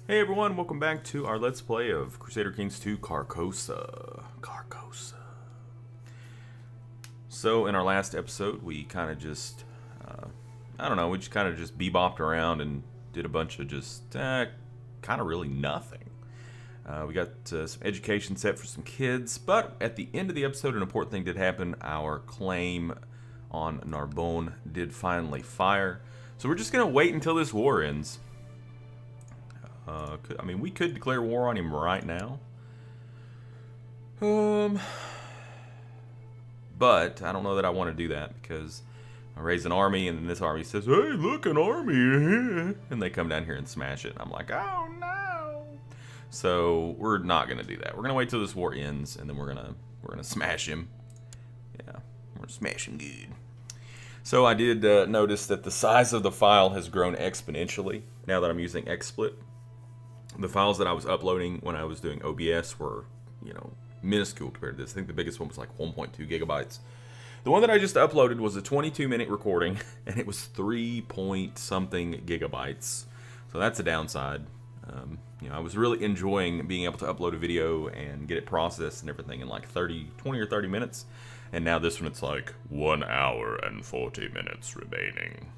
Hey everyone, welcome back to our Let's Play of Crusader Kings 2 Carcosa. So in our last episode, we kind of just, we just kind of just bebopped around and did a bunch of just kind of really nothing. We got some education set for some kids, but at the end of the episode, an important thing did happen. Our claim on Narbonne did finally fire. So we're just going to wait until this war ends. We could declare war on him right now. But I don't know that I want to do that because I raise an army and then this army says, "Hey, look, an army!" and they come down here and smash it. And I'm like, "Oh no!" So we're not gonna do that. We're gonna wait till this war ends and then we're gonna smash him. Yeah, we're gonna smash him good. So I did notice that the size of the file has grown exponentially now that I'm using XSplit. The files that I was uploading when I was doing OBS were, minuscule compared to this. I think the biggest one was like 1.2 gigabytes. The one that I just uploaded was a 22-minute recording, and it was 3-point-something gigabytes. So that's a downside. I was really enjoying being able to upload a video and get it processed and everything in like 20 or 30 minutes. And now this one, it's like 1 hour and 40 minutes remaining.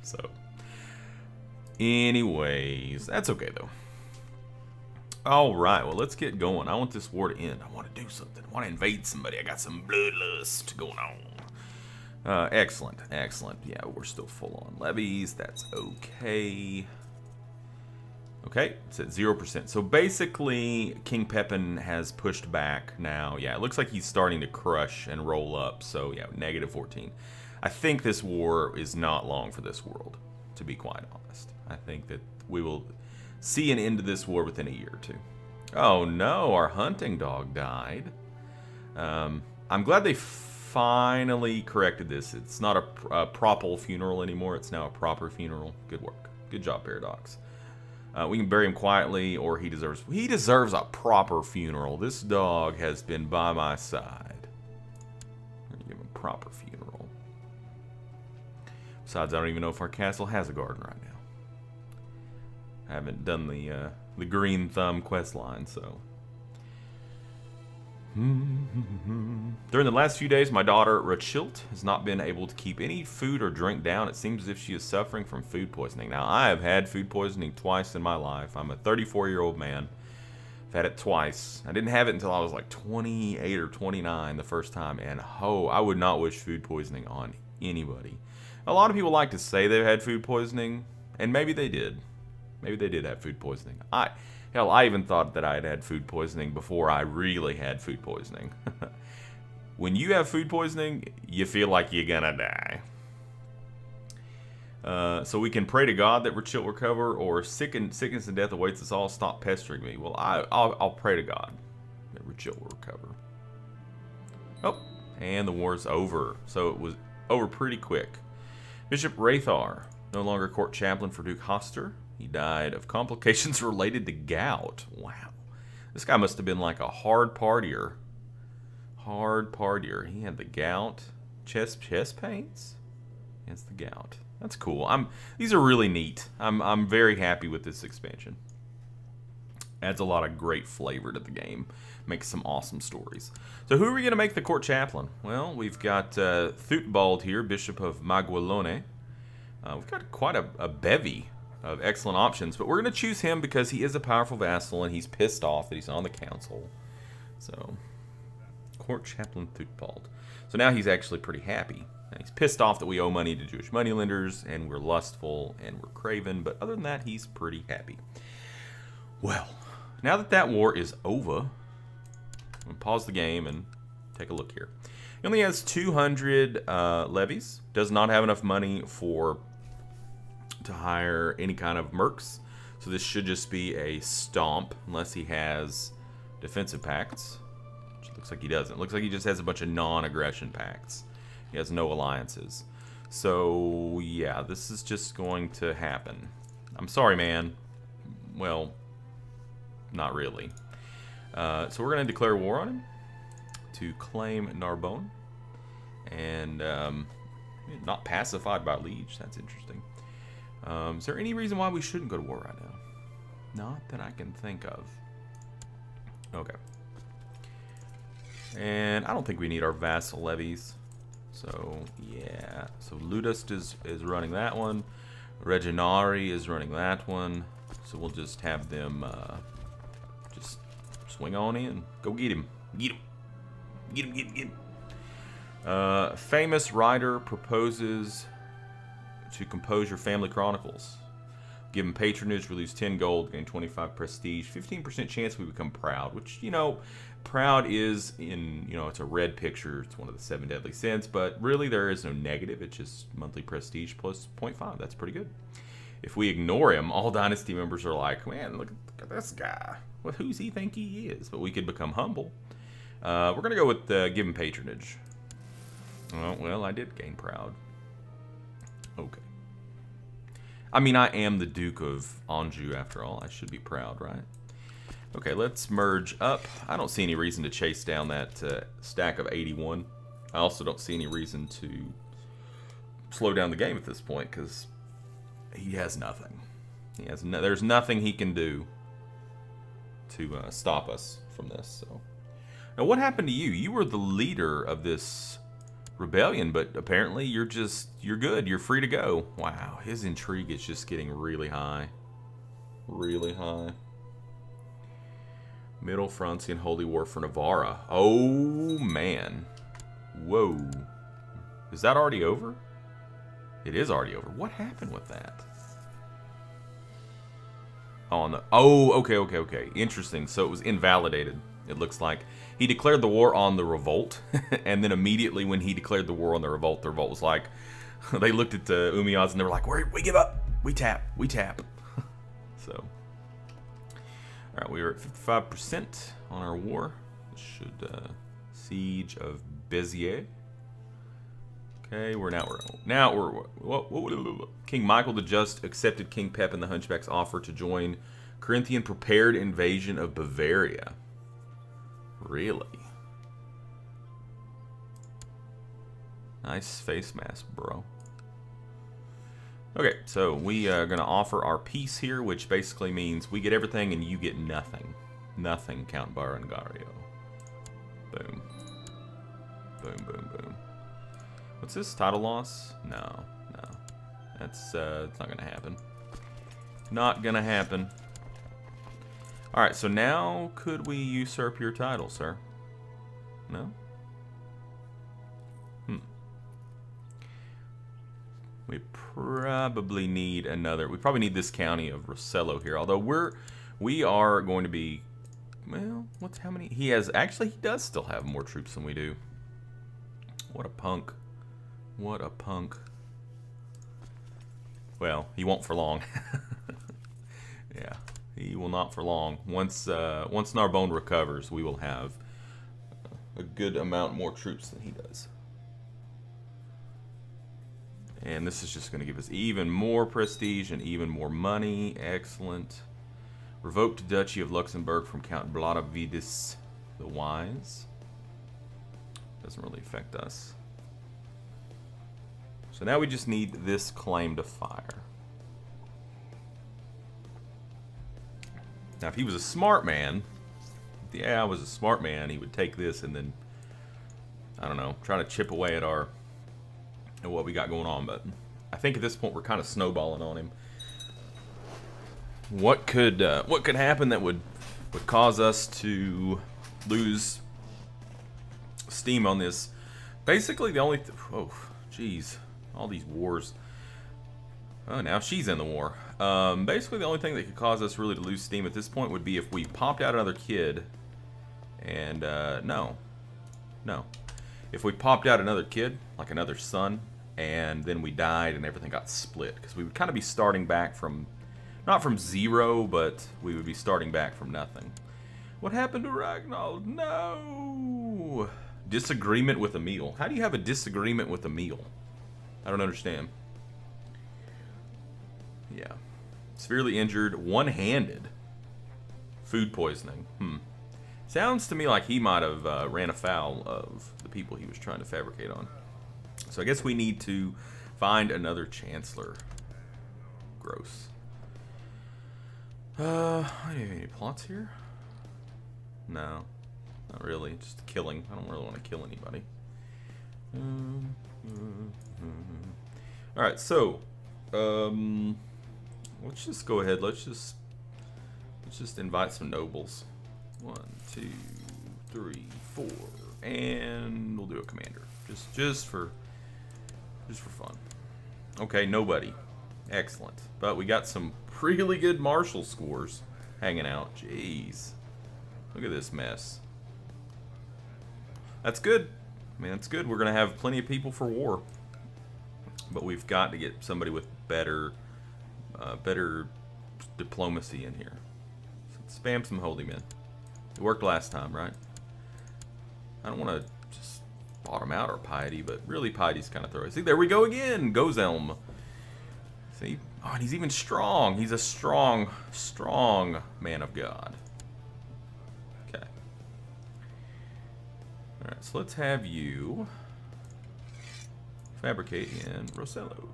So... anyways, that's okay though. Alright, well let's get going. I want this war to end. I want to do something. I want to invade somebody. I got some bloodlust going on. Excellent. Yeah, we're still full on levies. That's okay. Okay, it's at 0%. So basically, King Pepin has pushed back now. Yeah, it looks like he's starting to crush and roll up. So yeah, -14. I think this war is not long for this world, to be quite honest. I think that we will see an end to this war within a year or two. Oh no, our hunting dog died. I'm glad they finally corrected this. It's not a propal funeral anymore. It's now a proper funeral. Good work. Good job, Paradox. We can bury him quietly, or he deserves a proper funeral. This dog has been by my side. I'm gonna give him a proper funeral. Besides, I don't even know if our castle has a garden right now. I haven't done the Green Thumb quest line, so. During the last few days, my daughter Rachilt has not been able to keep any food or drink down. It seems as if she is suffering from food poisoning. Now, I have had food poisoning twice in my life. I'm a 34-year-old man. I've had it twice. I didn't have it until I was like 28 or 29 the first time, and I would not wish food poisoning on anybody. A lot of people like to say they've had food poisoning, and maybe they did. Maybe they did have food poisoning. Hell, I even thought that I had had food poisoning before I really had food poisoning. When you have food poisoning, you feel like you're gonna die. So we can pray to God that Rachilt will recover, or sickness and death awaits us all. Stop pestering me. Well, I'll pray to God that Rachilt will recover. Oh, and the war's over. So it was over pretty quick. Bishop Rathar, no longer court chaplain for Duke Hoster. He died of complications related to gout. Wow. This guy must have been like a hard partier. He had the gout. Chest pains? It's the gout. That's cool. These are really neat. I'm very happy with this expansion. Adds a lot of great flavor to the game. Makes some awesome stories. So who are we going to make the court chaplain? Well, we've got Thutbald here, Bishop of Maguelone. We've got quite a bevy of excellent options, but we're going to choose him because he is a powerful vassal and he's pissed off that he's on the council. So, court chaplain Thutbald. So now he's actually pretty happy. And he's pissed off that we owe money to Jewish moneylenders and we're lustful and we're craven, but other than that, he's pretty happy. Well, now that that war is over, I'm going to pause the game and take a look here. He only has 200 levies, does not have enough money to hire any kind of mercs, so this should just be a stomp unless he has defensive pacts, which looks like he doesn't. Looks like he just has a bunch of non-aggression pacts. He has no alliances. So yeah, this is just going to happen. I'm sorry, man. Well, not really. So we're going to declare war on him to claim Narbonne, and not pacified by Liege. That's interesting. Is there any reason why we shouldn't go to war right now? Not that I can think of. Okay. And I don't think we need our vassal levies. So, yeah. So, Ludust is running that one. Reginari is running that one. So, we'll just have them just swing on in. Go get him. Get him. Get him, get him, get him. Famous writer proposes to compose your family chronicles. Give him patronage, we lose 10 gold, gain 25 prestige, 15% chance we become proud, which, you know, proud is in, you know, it's a red picture, it's one of the 7 deadly sins, but really there is no negative, it's just monthly prestige plus 0.5, that's pretty good. If we ignore him, all dynasty members are like, man, look at this guy. Well, who's he think he is? But we could become humble. We're going to go with give him patronage. Oh, well, I did gain proud. Okay. I mean, I am the Duke of Anjou after all. I should be proud, right? Okay, let's merge up. I don't see any reason to chase down that stack of 81. I also don't see any reason to slow down the game at this point because he has nothing. There's nothing he can do to stop us from this. So, now what happened to you? You were the leader of this rebellion, but apparently you're good. You're free to go. Wow, his intrigue is just getting really high. Really high. Middle Francian Holy War for Navarra. Oh, man. Whoa. Is that already over? It is already over. What happened with that? Oh, okay. Interesting. So it was invalidated, it looks like. He declared the war on the revolt, and then immediately when he declared the war on the revolt was like, they looked at the Umayyads and they were like, we give up. We tap. So, all right, we are at 55% on our war. This should siege of Béziers. Okay, we're King Michael the Just accepted King Pep and the Hunchback's offer to join Corinthian prepared invasion of Bavaria. Really? Nice face mask, bro. Okay, so we are going to offer our peace here, which basically means we get everything and you get nothing. Nothing, Count Berengario. Boom. Boom. What's this? Title loss? No. That's it's not going to happen. Not going to happen. Alright, so now could we usurp your title, sir? No? We probably need another. We probably need this county of Rossello here. Although we are going to be, well, how many? He does still have more troops than we do. What a punk. What a punk. Well, he won't for long. Yeah, he will not for long. Once Narbonne recovers, we will have a good amount more troops than he does. And this is just going to give us even more prestige and even more money. Excellent. Revoked Duchy of Luxembourg from Count Blodavidis the Wise. Doesn't really affect us. So now we just need this claim to fire. Now if he was a smart man, if the AI was a smart man, he would take this and then, I don't know, try to chip away at what we got going on. But I think at this point we're kind of snowballing on him. What could happen that would cause us to lose steam on this? Basically the only oh jeez, all these wars. Oh, now she's in the war. Basically the only thing that could cause us really to lose steam at this point would be if we popped out another kid. And no. If we popped out another kid, like another son, and then we died and everything got split, because we would kind of be starting back from, not from zero, but we would be starting back from nothing. What happened to Ragnald? No! Disagreement with Emil. How do you have a disagreement with Emil? I don't understand. Yeah. Severely injured, one-handed. Food poisoning. Sounds to me like he might have ran afoul of the people he was trying to fabricate on. So I guess we need to find another chancellor. Gross. Any plots here? No, not really. Just killing. I don't really want to kill anybody. All right, so let's just go ahead. Let's just invite some nobles. 1, 2, 3, 4, and we'll do a commander. Just for fun. Okay, nobody. Excellent. But we got some really good martial scores hanging out. Jeez. Look at this mess. That's good. I mean, that's good. We're going to have plenty of people for war. But we've got to get somebody with better diplomacy in here. So spam some holy men. It worked last time, right? I don't want to just bottom out our piety, but really piety's kind of thorough. See, there we go again. Gozelm. See? Oh, and he's even strong. He's a strong man of God. Okay. Alright, so let's have you fabricate in Rosello.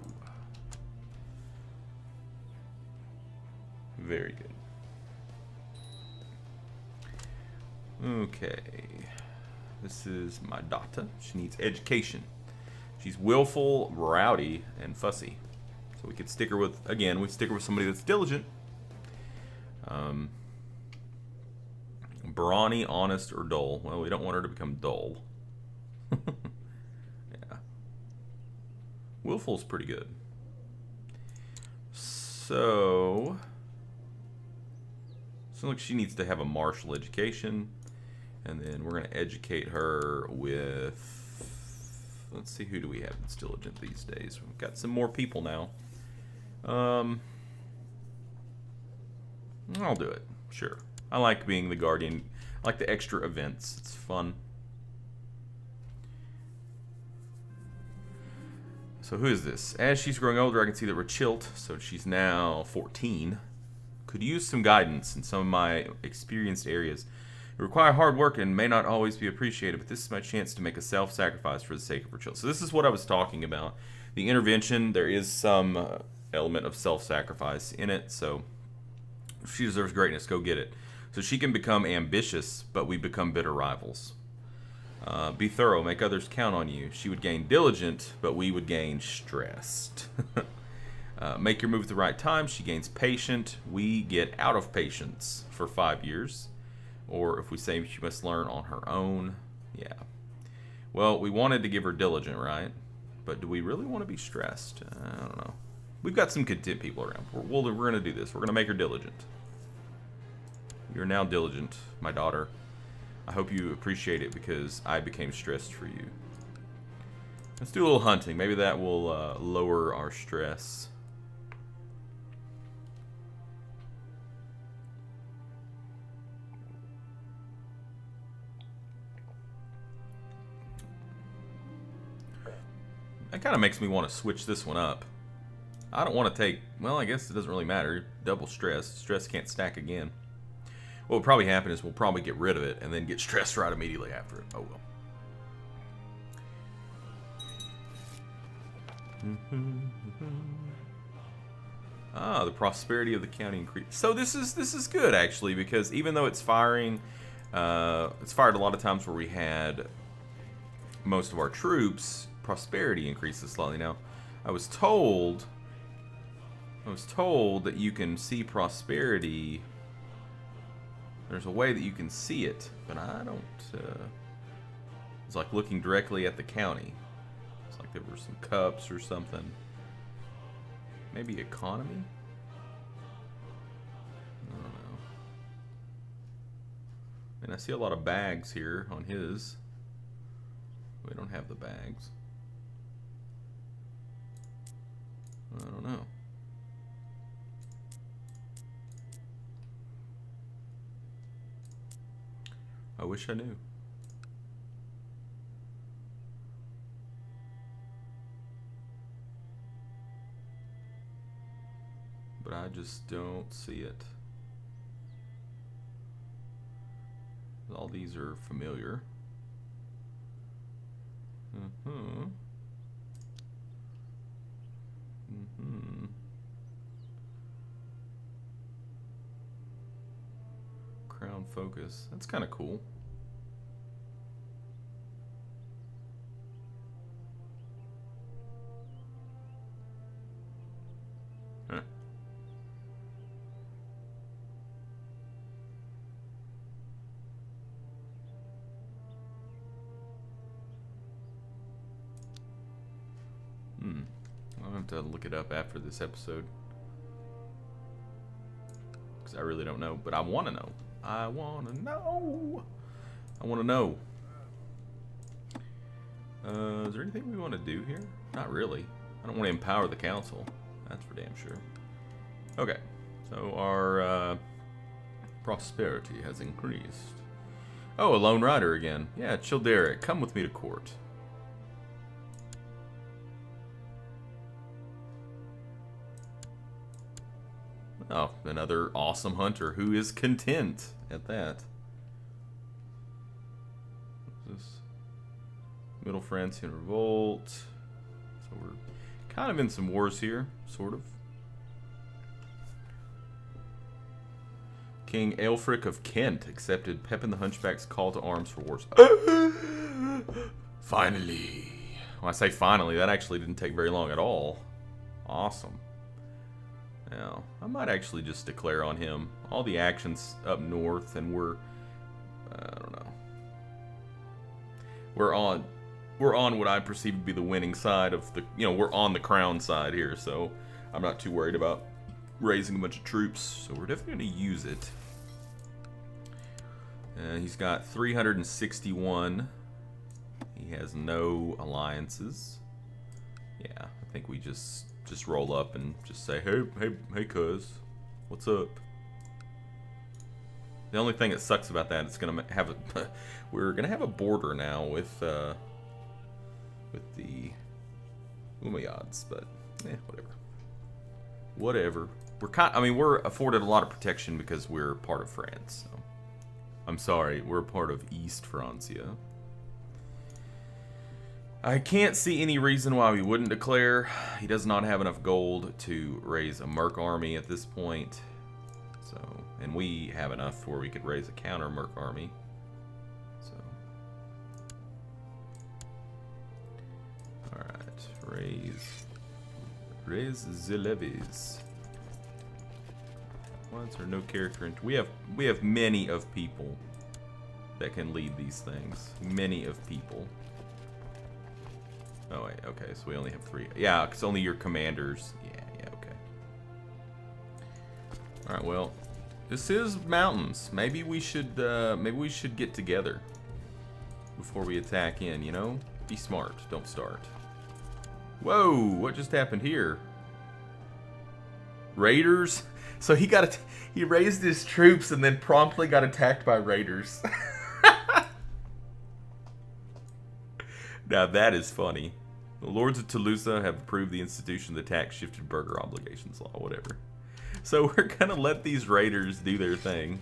Very good. Okay. This is my daughter. She needs education. She's willful, rowdy, and fussy. So we could stick her with, again, we stick her with somebody that's diligent. Brawny, honest, or dull. Well, we don't want her to become dull. Yeah. Willful's pretty good. So like she needs to have a martial education. And then we're going to educate her with, let's see, who do we have that's diligent these days? We've got some more people now. I'll do it. Sure. I like being the guardian. I like the extra events. It's fun. So who is this? As she's growing older, I can see that we're Chilt, so she's now 14. Could use some guidance in some of my experienced areas. It requires hard work and may not always be appreciated, but this is my chance to make a self-sacrifice for the sake of her Chilt. So this is what I was talking about. The intervention, there is some element of self-sacrifice in it, so if she deserves greatness, go get it. So she can become ambitious, but we become bitter rivals. Be thorough, make others count on you. She would gain diligent, but we would gain stressed. Make your move at the right time. She gains patient. We get out of patience for 5 years. Or if we say she must learn on her own. Yeah. Well, we wanted to give her diligent, right? But do we really want to be stressed? I don't know. We've got some content people around. We're going to do this. We're going to make her diligent. You're now diligent, my daughter. I hope you appreciate it because I became stressed for you. Let's do a little hunting. Maybe that will lower our stress. That kind of makes me want to switch this one up. I don't want to take, well, I guess it doesn't really matter. Double stress. Stress can't stack again. What will probably happen is we'll probably get rid of it and then get stressed right immediately after it. Oh well. The prosperity of the county increased. So this is good actually, because even though it's firing, it's fired a lot of times where we had most of our troops, prosperity increases slightly. Now, I was told that you can see prosperity. There's a way that you can see it, but I don't. It's like looking directly at the county. It's like there were some cups or something. Maybe economy? I don't know. And I see a lot of bags here on his. We don't have the bags. I don't know. I wish I knew. But I just don't see it. All these are familiar. crown focus. That's kind of cool. Huh. I'll have to look it up after this episode. Because I really don't know. But I want to know. I want to know. I want to know. Is there anything we want to do here? Not really. I don't want to empower the council. That's for damn sure. Okay. So our prosperity has increased. Oh, a lone rider again. Yeah, Childeric, come with me to court. Oh, another awesome hunter who is content at that. What's this? Middle Francian Revolt. So we're kind of in some wars here, sort of. King Aelfric of Kent accepted Pepin the Hunchback's call to arms for wars. Finally. When I say finally, that actually didn't take very long at all. Awesome. Now, I might actually just declare on him. All the actions up north, and we're... I don't know. We're on what I perceive to be the winning side of the... You know, we're on the crown side here, so I'm not too worried about raising a bunch of troops. So we're definitely going to use it. He's got 361. He has no alliances. Yeah, I think we just roll up and just say, hey, cuz, what's up? The only thing that sucks about that is we're gonna have a border now with the Umayyads, but whatever. We're afforded a lot of protection because we're part of France. So. I'm sorry, we're part of East Francia. I can't see any reason why we wouldn't declare. He does not have enough gold to raise a merc army at this point. So, and we have enough where we could raise a counter merc army. So, all right, raise the levies. Why is there no character? We have many of people that can lead these things. Many of people. Oh wait, okay, so we only have 3. Yeah, because only your commanders. Yeah, okay. All right, well, this is mountains. Maybe we should get together before we attack in. You know, be smart. Don't start. Whoa! What just happened here? Raiders. So he raised his troops and then promptly got attacked by raiders. Now that is funny. The Lords of Toulouse have approved the institution of the tax-shifted burgher obligations law, whatever. So we're gonna let these raiders do their thing.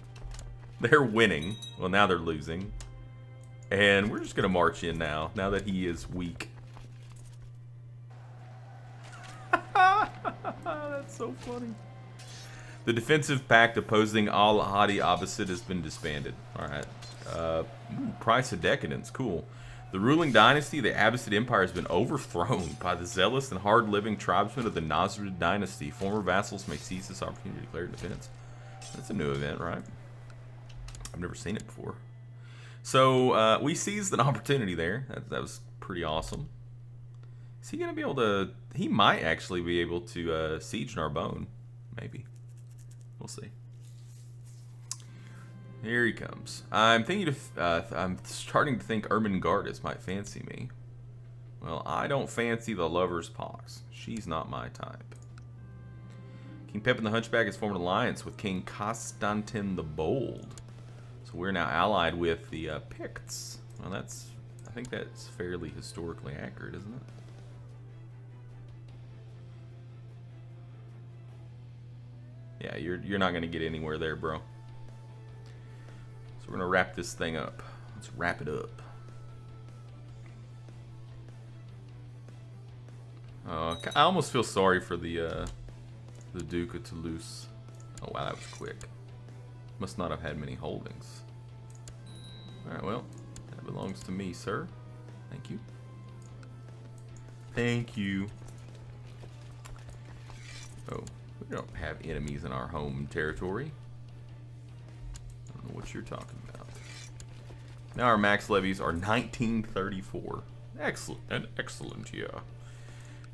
They're winning. Well, now they're losing. And we're just gonna march in now that he is weak. That's so funny. The defensive pact opposing Al-Hadi Abbasid has been disbanded. Alright. Price of decadence. Cool. The ruling dynasty, the Abbasid Empire, has been overthrown by the zealous and hard-living tribesmen of the Nasrid dynasty. Former vassals may seize this opportunity to declare independence. That's a new event, right? I've never seen it before. So, we seized an opportunity there. That was pretty awesome. Is he going to be able to... He might actually be able to siege Narbonne. Maybe. We'll see. Here he comes. I'm starting to think Ermengardas might fancy me. Well, I don't fancy the lover's pox. She's not my type. King Pepin the Hunchback has formed an alliance with King Constantin the Bold. So we're now allied with the Picts. Well, I think that's fairly historically accurate, isn't it? Yeah, you're not going to get anywhere there, bro. So we're going to wrap this thing up. Let's wrap it up. I almost feel sorry for the Duke of Toulouse. Oh, wow, that was quick. Must not have had many holdings. Alright, well, that belongs to me, sir. Thank you. Thank you. Oh, we don't have enemies in our home territory. I don't know what you're talking about. Now our max levies are 1934. Excellent, excellent, yeah.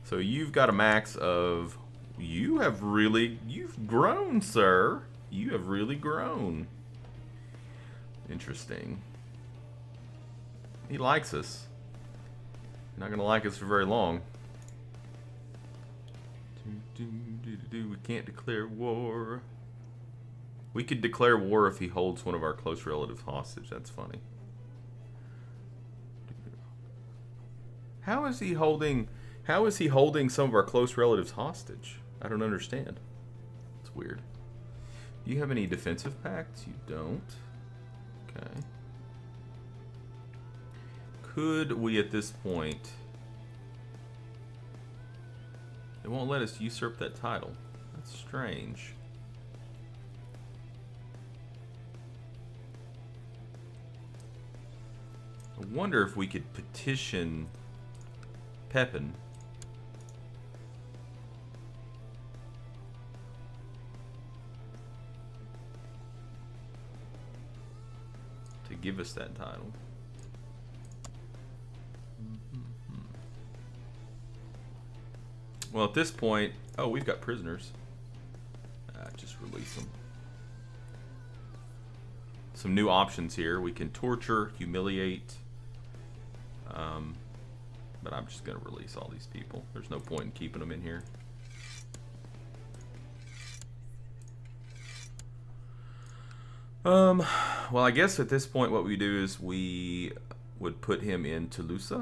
So you've got a max of... You've grown, sir. You have really grown. Interesting. He likes us. Not gonna like us for very long. We can't declare war. We could declare war if he holds one of our close relatives hostage. That's funny. How is he holding some of our close relatives hostage? I don't understand. It's weird. Do you have any defensive pacts? You don't. Okay. Could we at this point... It won't let us usurp that title. That's strange. I wonder if we could petition Pepin. To give us that title. Well, at this point, oh, we've got prisoners. Just release them. Some new options here. We can torture, humiliate. But I'm just going to release all these people. There's no point in keeping them in here. Well, I guess at this point what we do is we would put him in Toulouse.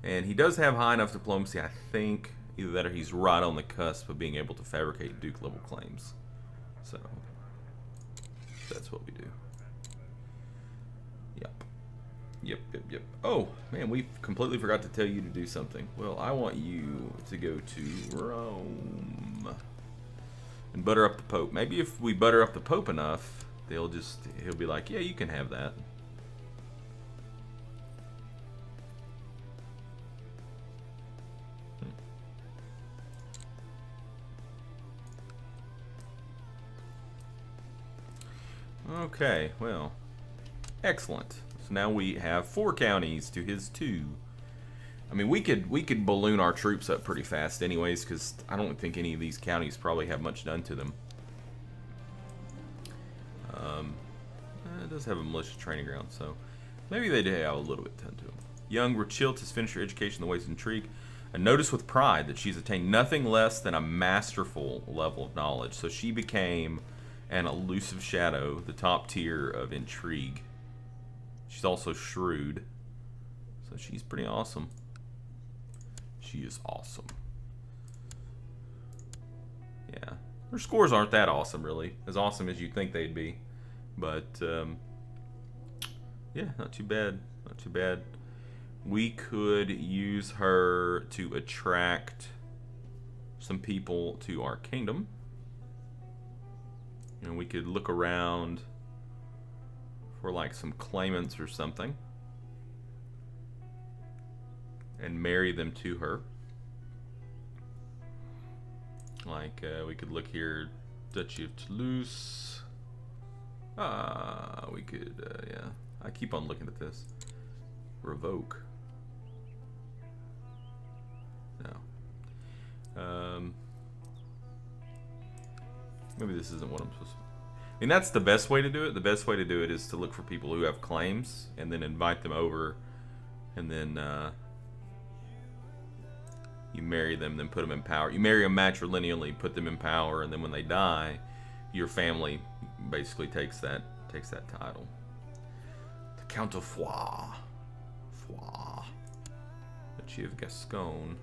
And he does have high enough diplomacy, I think. Either that or he's right on the cusp of being able to fabricate Duke level claims. So that's what we do. Yep. Oh, man, we completely forgot to tell you to do something. Well, I want you to go to Rome and butter up the Pope. Maybe if we butter up the Pope enough, he'll be like, yeah, you can have that. Okay, well, excellent. So now we have 4 counties to his 2. I mean, we could balloon our troops up pretty fast anyways, because I don't think any of these counties probably have much done to them. It does have a militia training ground, so maybe they do have a little bit done to them. Young Rochilt has finished her education in the ways of intrigue, and notice with pride that she's attained nothing less than a masterful level of knowledge. So she became an elusive shadow, the top tier of intrigue. She's also shrewd, so she's pretty awesome. She is awesome. Yeah, her scores aren't that awesome, really. As awesome as you'd think they'd be, but yeah, not too bad. Not too bad. We could use her to attract some people to our kingdom. And we could look around for like some claimants or something and marry them to her. Like we could look here, Duchy of Toulouse. We could, yeah. I keep on looking at this. Revoke. No. Maybe this isn't what I'm supposed to. I mean, that's the best way to do it. The best way to do it is to look for people who have claims and then invite them over, and then you marry them, then put them in power. You marry them matrilineally, put them in power, and then when they die, your family basically takes that title. The Count of Foix. Duchy of Gascon.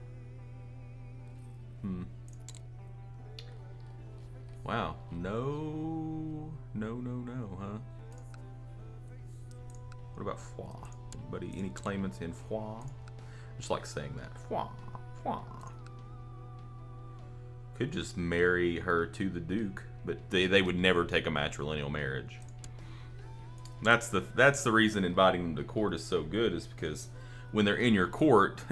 Wow. No, huh? What about Foix? Anybody, any claimants in Foix? I just like saying that. Foix. Could just marry her to the Duke, but they would never take a matrilineal marriage. That's the reason inviting them to court is so good, is because when they're in your court,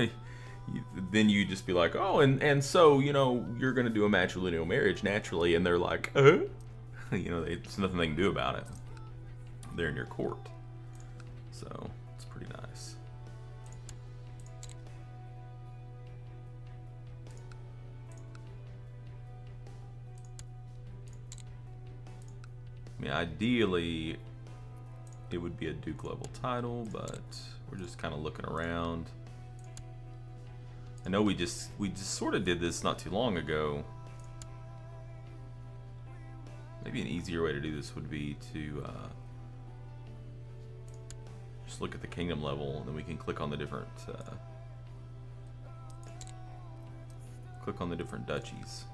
then you just be like, oh, and so, you know, you're going to do a matrilineal marriage naturally, and they're like, you know, there's nothing they can do about it. They're in your court. So, it's pretty nice. I mean, ideally, it would be a Duke level title, but we're just kind of looking around. I know we just sort of did this not too long ago. Maybe an easier way to do this would be to just look at the kingdom level, and then we can click on the different duchies.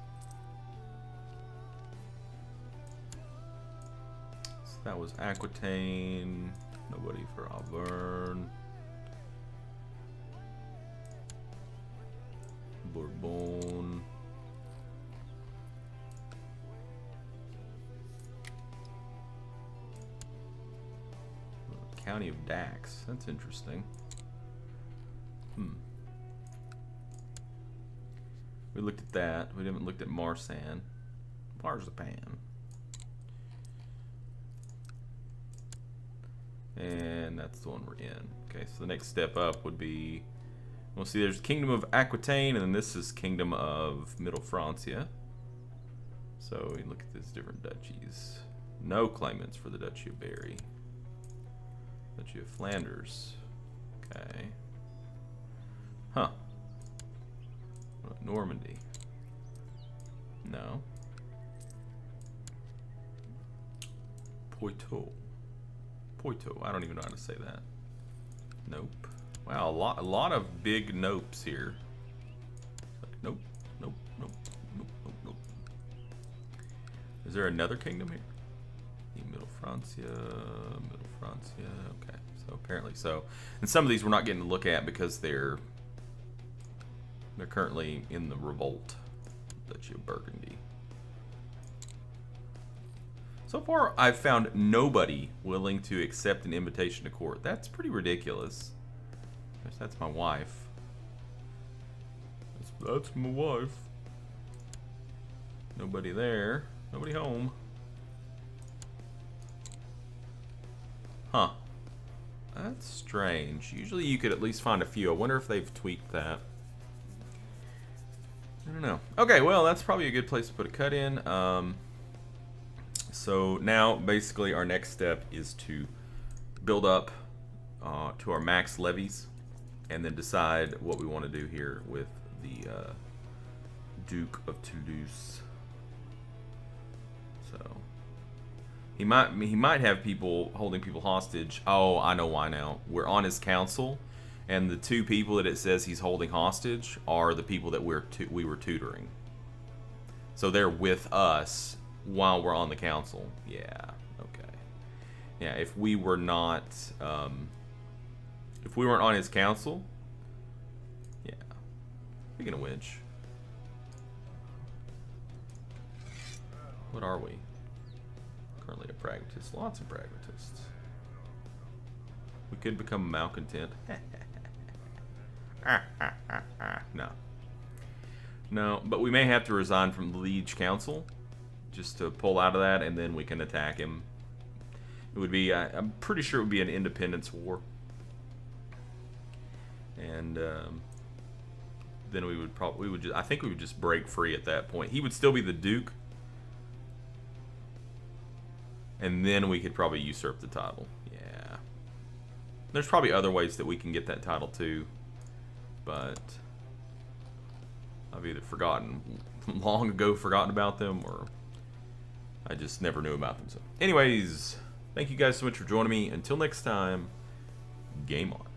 So that was Aquitaine. Nobody for Auvergne. Bourbon. County of Dax. That's interesting. We looked at that. We haven't looked at Marsan. Marzipan. And that's the one we're in. Okay, so the next step up would be, we'll see there's Kingdom of Aquitaine, and then this is Kingdom of Middle Francia. So we look at these different duchies. No claimants for the Duchy of Berry. Duchy of Flanders. Okay. Huh. What about Normandy? No. Poitou. Poitou. I don't even know how to say that. Nope. Wow, a lot of big nopes here. Like, nope, nope, nope, nope, nope, nope. Is there another kingdom here? Middle Francia, okay. So apparently so. And some of these we're not getting to look at because they're currently in the revolt. Duchy of Burgundy. So far, I've found nobody willing to accept an invitation to court. That's pretty ridiculous. Guess that's my wife. That's my wife. Nobody there. Nobody home. Huh. That's strange. Usually you could at least find a few. I wonder if they've tweaked that. I don't know. Okay, well, that's probably a good place to put a cut in. So now, basically, our next step is to build up to our max levies, and then decide what we want to do here with the Duke of Toulouse. So he might have people holding people hostage. Oh, I know why now. We're on his council, and the two people that it says he's holding hostage are the people that we were tutoring. So they're with us while we're on the council. Yeah. Okay. Yeah. If we were not, if we weren't on his council, yeah. Speaking of which, what are we? Currently a pragmatist. Lots of pragmatists. We could become a malcontent. No. No, but we may have to resign from the Liege Council just to pull out of that, and then we can attack him. It would be, I'm pretty sure it would be an independence war. And then I think we would just break free at that point. He would still be the Duke. And then we could probably usurp the title. Yeah. There's probably other ways that we can get that title too. But I've either long ago forgotten about them, or I just never knew about them. So anyways, thank you guys so much for joining me. Until next time, game on.